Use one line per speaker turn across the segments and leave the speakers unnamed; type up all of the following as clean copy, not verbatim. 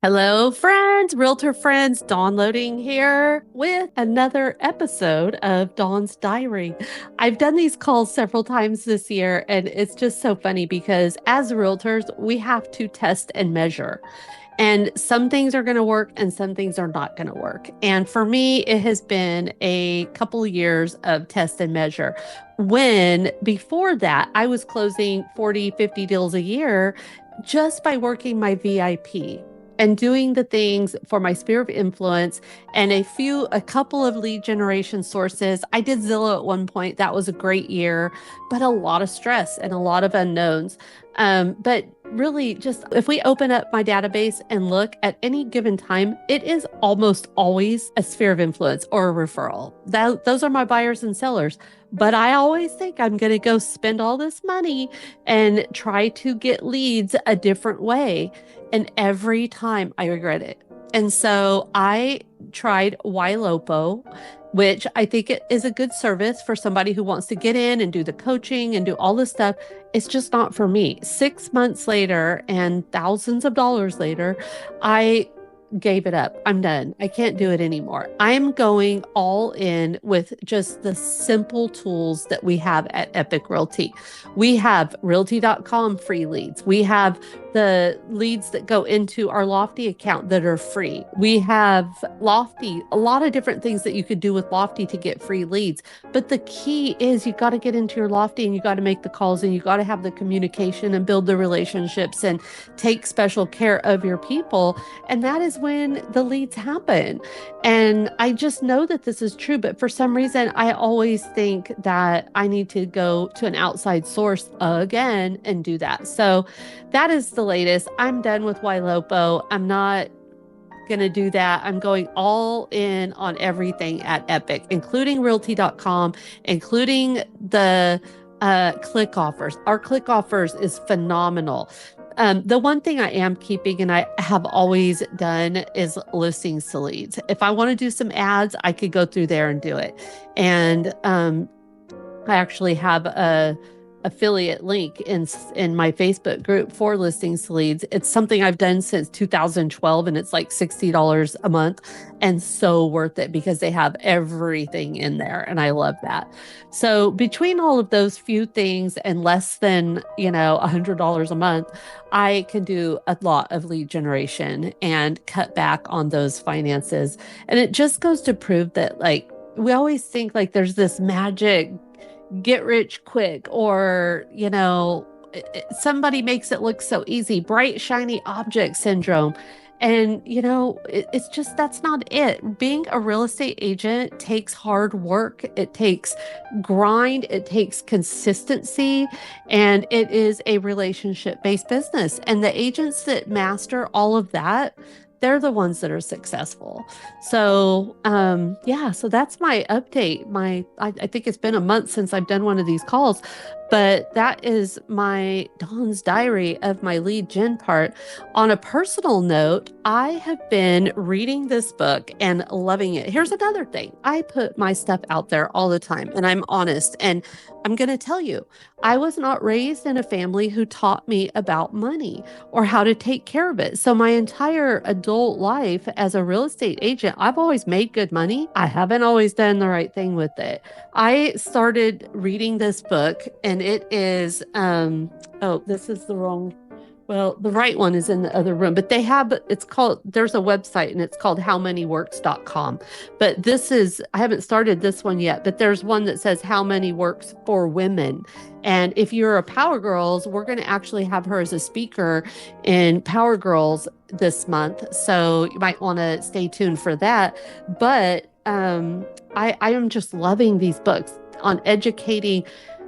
Hello, friends, Realtor friends, Dawn Loding here with another episode of Dawn's Diary. I've done these calls several times this year, and it's just so funny because as realtors, we have to test and measure. And some things are going to work and some things are not going to work. And for me, it has been a couple of years of test and measure. When before that, I was closing 40, 50 deals a year just by working my VIP and doing the things for my sphere of influence and a couple of lead generation sources. I did Zillow at one point. That was a great year, but a lot of stress and a lot of unknowns. But really, just if we open up my database and look at any given time, it is almost always a sphere of influence or a referral. Those are my buyers and sellers. But I always think I'm going to go spend all this money and try to get leads a different way. And every time I regret it. And so I tried YLOPO, which I think it is a good service for somebody who wants to get in and do the coaching and do all this stuff. It's just not for me. 6 months later and thousands of dollars later, I gave it up. I'm done. I can't do it anymore. I'm going all in with just the simple tools that we have at Epique Realty. We have realty.com free leads. We have the leads that go into our Lofty account that are free. We have Lofty, a lot of different things that you could do with Lofty to get free leads. But the key is you got to get into your Lofty and you got to make the calls and you got to have the communication and build the relationships and take special care of your people. And that is when the leads happen. And I just know that this is true, but for some reason, I always think that I need to go to an outside source again and do that. So that is the latest. I'm done with YLOPO. I'm not going to do that. I'm going all in on everything at Epique, including realty.com, including the click offers. Our click offers is phenomenal. The one thing I am keeping and I have always done is listings to leads. If I want to do some ads, I could go through there and do it. And I actually have a affiliate link in my Facebook group for listings to leads. It's something I've done since 2012 and it's like $60 a month and so worth it because they have everything in there and I love that. So between all of those few things and less than, $100 a month, I can do a lot of lead generation and cut back on those finances. And it just goes to prove that we always think there's this magic get rich quick or, somebody makes it look so easy, bright, shiny object syndrome. And, it's just, that's not it. Being a real estate agent takes hard work. It takes grind. It takes consistency. And it is a relationship-based business. And the agents that master all of that, they're the ones that are successful. So, so that's my update. I think it's been a month since I've done one of these calls, but that is my Dawn's Diary of my lead gen part. On a personal note, I have been reading this book and loving it. Here's another thing. I put my stuff out there all the time and I'm honest. And I'm going to tell you, I was not raised in a family who taught me about money or how to take care of it. So my entire adult life as a real estate agent, I've always made good money. I haven't always done the right thing with it. I started reading this book and it is, this is the wrong. Well, the right one is in the other room, but there's a website and it's called howmanyworks.com. But I haven't started this one yet, but there's one that says How Many Works for Women. And if you're a Power Girls, we're going to actually have her as a speaker in Power Girls this month. So you might want to stay tuned for that. But I am just loving these books on educating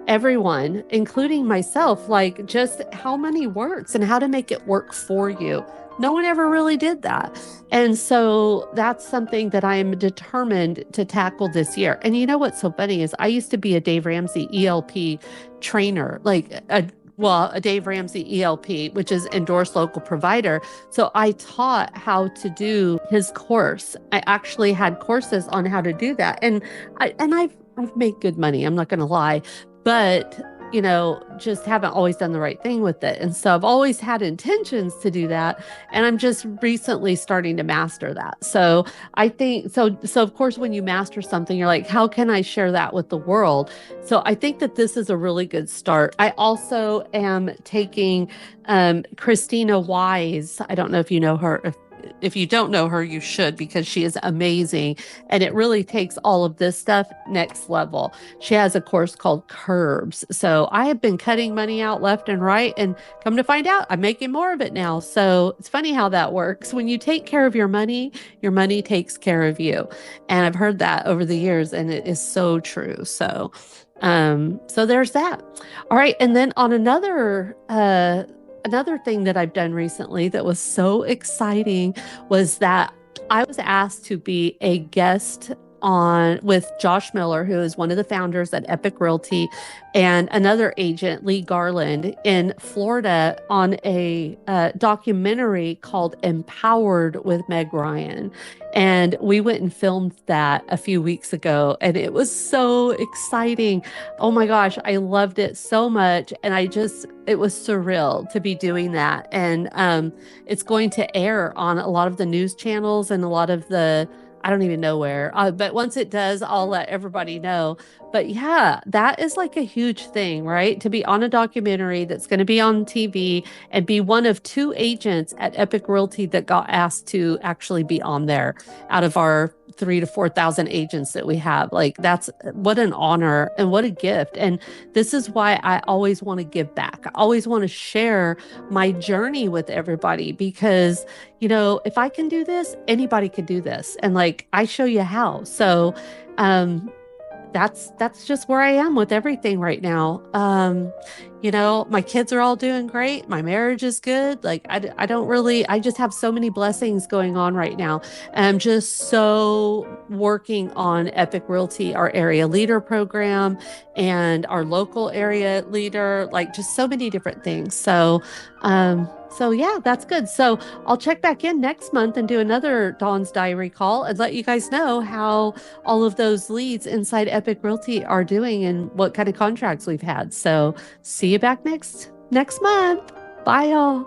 everyone, including myself, just how money works and how to make it work for you. No one ever really did that. And so that's something that I'm determined to tackle this year. And you know what's so funny is I used to be a Dave Ramsey ELP trainer, a Dave Ramsey ELP, which is endorsed local provider. So I taught how to do his course. I actually had courses on how to do that. And I've made good money. I'm not going to lie. But just haven't always done the right thing with it. And so I've always had intentions to do that. And I'm just recently starting to master that. So I think so of course, when you master something, you're like, how can I share that with the world? So I think that this is a really good start. I also am taking Christina Wise. I don't know if you know her. If you don't know her, you should, because she is amazing. And it really takes all of this stuff next level. She has a course called Curbs. So I have been cutting money out left and right, and come to find out, I'm making more of it now. So it's funny how that works. When you take care of your money takes care of you. And I've heard that over the years, and it is so true. So there's that. All right. And then on another thing that I've done recently that was so exciting was that I was asked to be a guest on with Josh Miller, who is one of the founders at Epique Realty, and another agent, Lee Garland, in Florida on a documentary called Empowered with Meg Ryan. And we went and filmed that a few weeks ago, and it was so exciting. Oh my gosh, I loved it so much. And it was surreal to be doing that. And it's going to air on a lot of the news channels and a lot of I don't even know where, but once it does, I'll let everybody know. But yeah, that is like a huge thing, right? To be on a documentary that's going to be on TV and be one of two agents at Epique Realty that got asked to actually be on there out of our 3,000 to 4,000 agents that we have. Like, that's what an honor and what a gift. And this is why I always want to give back. I always want to share my journey with everybody, because if I can do this, anybody can do this. And like, I show you how. So, that's just where I am with everything right now. My kids are all doing great. My marriage is good. Like, I don't really, I just have so many blessings going on right now. And I'm just so working on Epique Realty, our area leader program, and our local area leader, like just so many different things. So yeah, that's good. So I'll check back in next month and do another Dawn's Diary call and let you guys know how all of those leads inside Epique Realty are doing and what kind of contracts we've had. So see you back next month. Bye, y'all.